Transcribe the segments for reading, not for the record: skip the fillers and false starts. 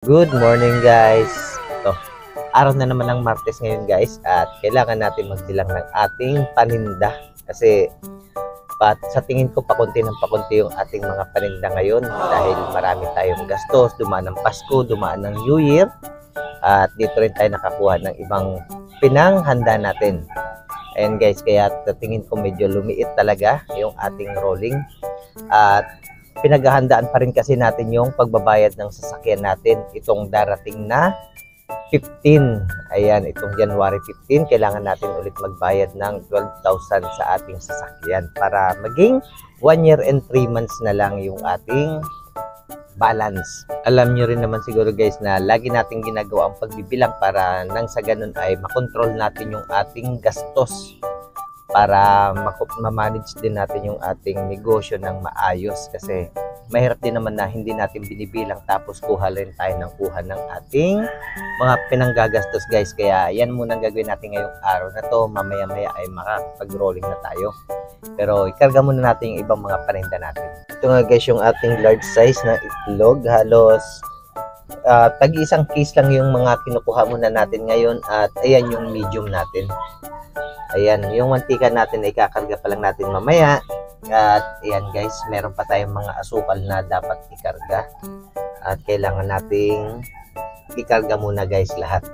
Good morning guys. Ito, araw na naman ng Martes ngayon guys at kailangan natin magbilang ng ating paninda kasi sa tingin ko pakunti ng pakunti yung ating mga paninda ngayon dahil marami tayong gastos, dumaan ng Pasko, dumaan ng New Year at dito rin tayo nakakuha ng ibang pinanghanda natin. Ayan guys, kaya sa tingin ko medyo lumiit talaga yung ating rolling at pinaghahandaan pa rin kasi natin yung pagbabayad ng sasakyan natin itong darating na 15. Ayan, itong January 15, kailangan natin ulit magbayad ng 12,000 sa ating sasakyan para maging 1 year and 3 months na lang yung ating balance. Alam nyo rin naman siguro guys na lagi natin ginagawa ang pagbibilang para nang sa ganun ay makontrol natin yung ating gastos para ma-manage din natin yung ating negosyo ng maayos kasi mahirap din naman na hindi natin binibilang tapos kuha rin tayo ng kuha ng ating mga pinanggagastos guys. Kaya yan muna ang gagawin natin ngayong araw na to, mamaya-maya ay makapag-rolling na tayo. Pero ikarga muna natin yung ibang mga paninda natin. Ito nga guys yung ating large size na itlog, halos tag-isang case lang yung mga kinukuha muna natin ngayon at ayan yung medium natin. Ayan, yung mantika natin ay kakarga pa lang natin mamaya. At ayan guys, meron pa tayong mga asukal na dapat ikarga. At kailangan nating ikarga muna guys lahat.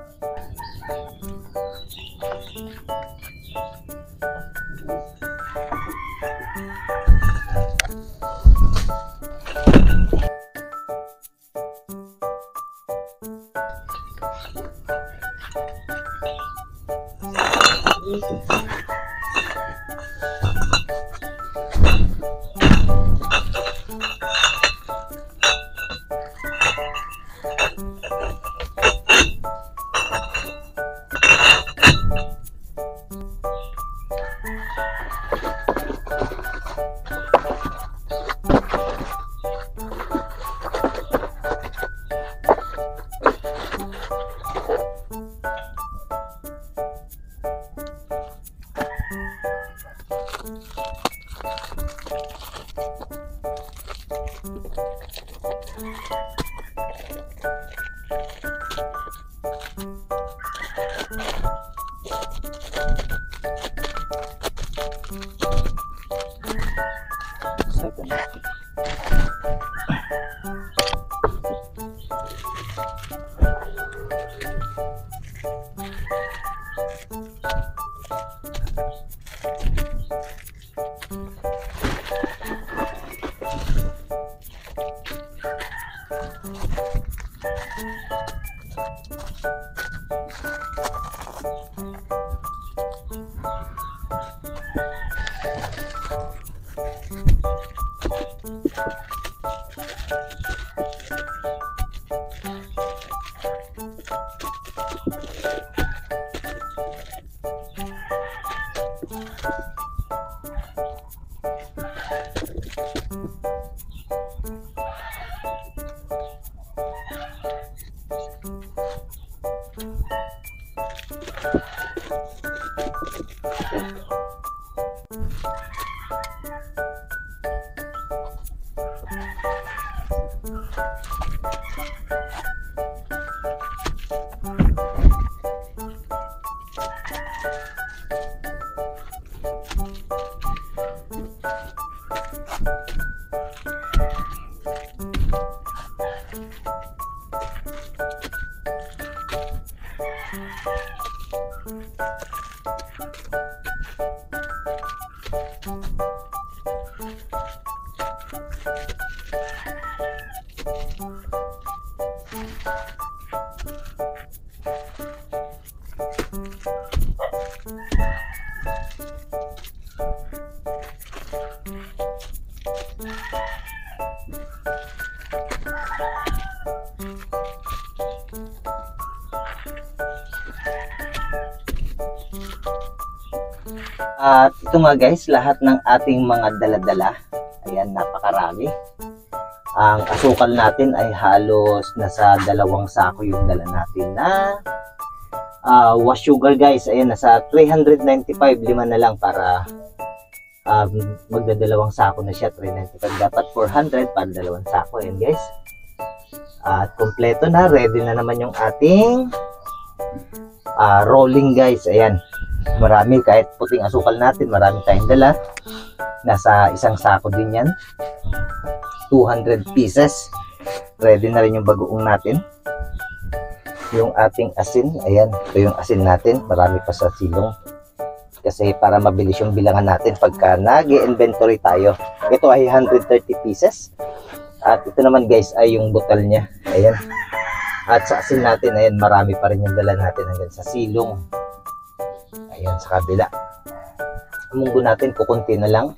At ito nga guys, lahat ng ating mga dala-dala, ayan, napakarami. Ang asukal natin ay halos nasa 2 sako yung dala natin na wash sugar guys. Ayan, nasa 395, 5 na lang para magdadalawang sako na siya. 395 dapat 400 para 2 sako. Ayan guys. At kompleto na, ready na naman yung ating rolling guys. Ayan, marami, kahit puting asukal natin, marami tayong dala. Nasa isang sako din yan, 200 pieces. Ready na rin yung bagoong natin. Yung ating asin, ayan, ito yung asin natin, marami pa sa silong. Kasi para mabilis yung bilangan natin pagka nag-inventory tayo. Ito ay 130 pieces. At ito naman guys ay yung butal niya. Ayan. At sa asin natin, ayan, marami pa rin yung dala natin hanggang sa silong. Ayan, sa kabila. Ang munggo natin, kukunti na lang.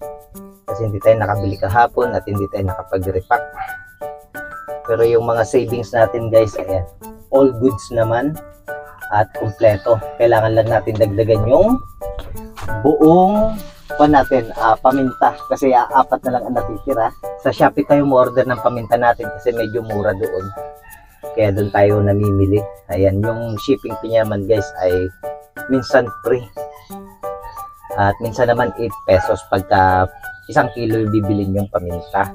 Kasi hindi tayo nakabili kahapon at hindi tayo nakapag-repack. Pero yung mga savings natin guys, ayan, all goods naman. At kumpleto. Kailangan lang natin dagdagan yung buong paminta, kasi apat na lang ang natitira. Sa Shopee tayo mo-order ng paminta natin kasi medyo mura doon, kaya doon tayo namimili. Ayan, yung shipping fee naman guys ay minsan free at minsan naman 8 pesos pagka 1 kilo yung bibilin yung paminta.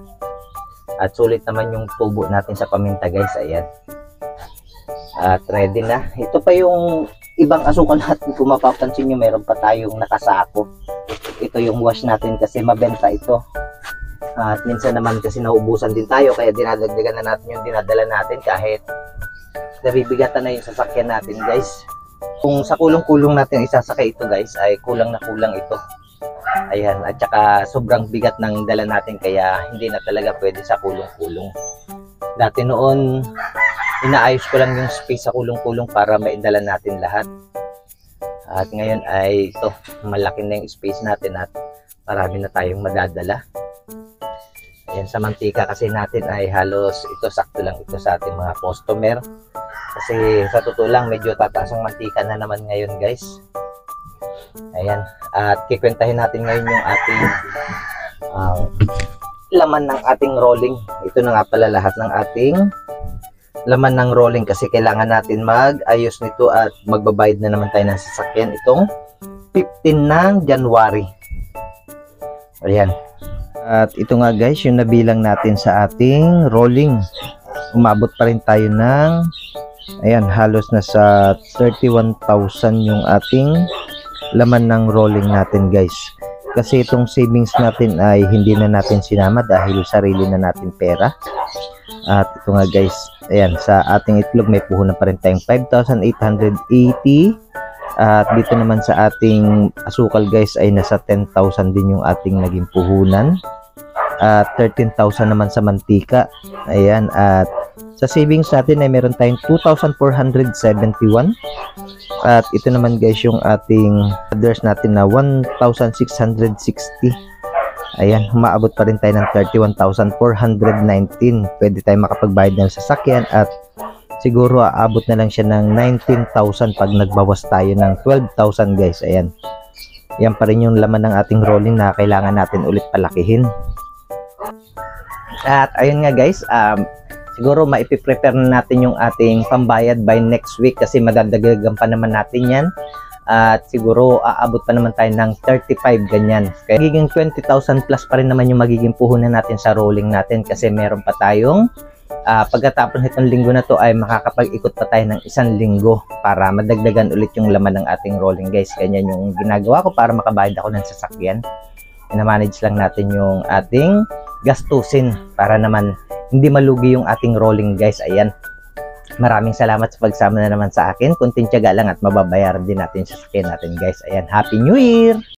At sulit naman yung tubo natin sa paminta guys. Ayan, at ready na. Ito pa yung ibang asukal natin, kung mapapansin nyo meron pa tayong nakasako. Ito yung wash natin kasi mabenta ito. At minsan naman kasi naubusan din tayo, kaya dinadagdagan na natin yung dinadala natin kahit nabibigatan na yung sasakyan natin guys. Kung sa kulong-kulong natin isasakay ito guys ay kulang na kulang ito. Ayan, at saka sobrang bigat ng dala natin kaya hindi na talaga pwede sa kulong-kulong. Dati noon inaayos ko lang yung space sa kulong-kulong para maidala natin lahat. At ngayon ay ito, malaki na yung space natin at marami na tayong madadala. Ayan, sa mantika kasi natin ay halos ito, sakto lang ito sa ating mga customer. Kasi sa totoo lang medyo tataas ang mantika na naman ngayon guys. Ayan, at kikwentahin natin ngayon yung ating laman ng ating rolling. Ito na nga pala lahat ng ating laman ng rolling kasi kailangan natin mag-ayos nito at magbabayad na naman tayo ng sasakyan itong 15 ng January. Ayan. At ito nga guys yung nabilang natin sa ating rolling. Umabot pa rin tayo ng ayan, halos nasa 31,000 yung ating laman ng rolling natin guys. Kasi itong savings natin ay hindi na natin sinama dahil sarili na natin pera. At ito nga guys, ayan, sa ating itlog may puhunan pa rin tayong 5,880. At dito naman sa ating asukal guys ay nasa 10,000 din yung ating naging puhunan. At 13,000 naman sa mantika. Ayan, at sa savings natin ay meron tayong 2,471. At ito naman guys yung ating others natin na 1,660. Ayan, humaabot pa rin tayo ng 31,419. Pwede tayo makapagbayad ng sasakyan at siguro aabot na lang siya ng 19,000 pag nagbawas tayo ng 12,000 guys. Ayan, yan pa rin yung laman ng ating rolling na kailangan natin ulit palakihin. At ayun nga guys, siguro maipiprepare na natin yung ating pambayad by next week kasi madadagdagan pa naman natin yan. At siguro aabot pa naman tayo ng 35 ganyan. Kaya magiging 20,000 plus pa rin naman yung magiging puhunan natin sa rolling natin kasi meron pa tayong pagkatapos nitong linggo na to ay makakapag-ikot pa tayo ng 1 linggo para madagdagan ulit yung laman ng ating rolling guys. Ganyan yung ginagawa ko para makabayad ako ng sasakyan. Ina-manage lang natin yung ating gastusin para naman hindi malugi yung ating rolling guys. Ayan. Maraming salamat sa pagsama na naman sa akin. Kunting tiyaga lang at mababayaran din natin sa sasakyan natin guys. Ayan, Happy New Year!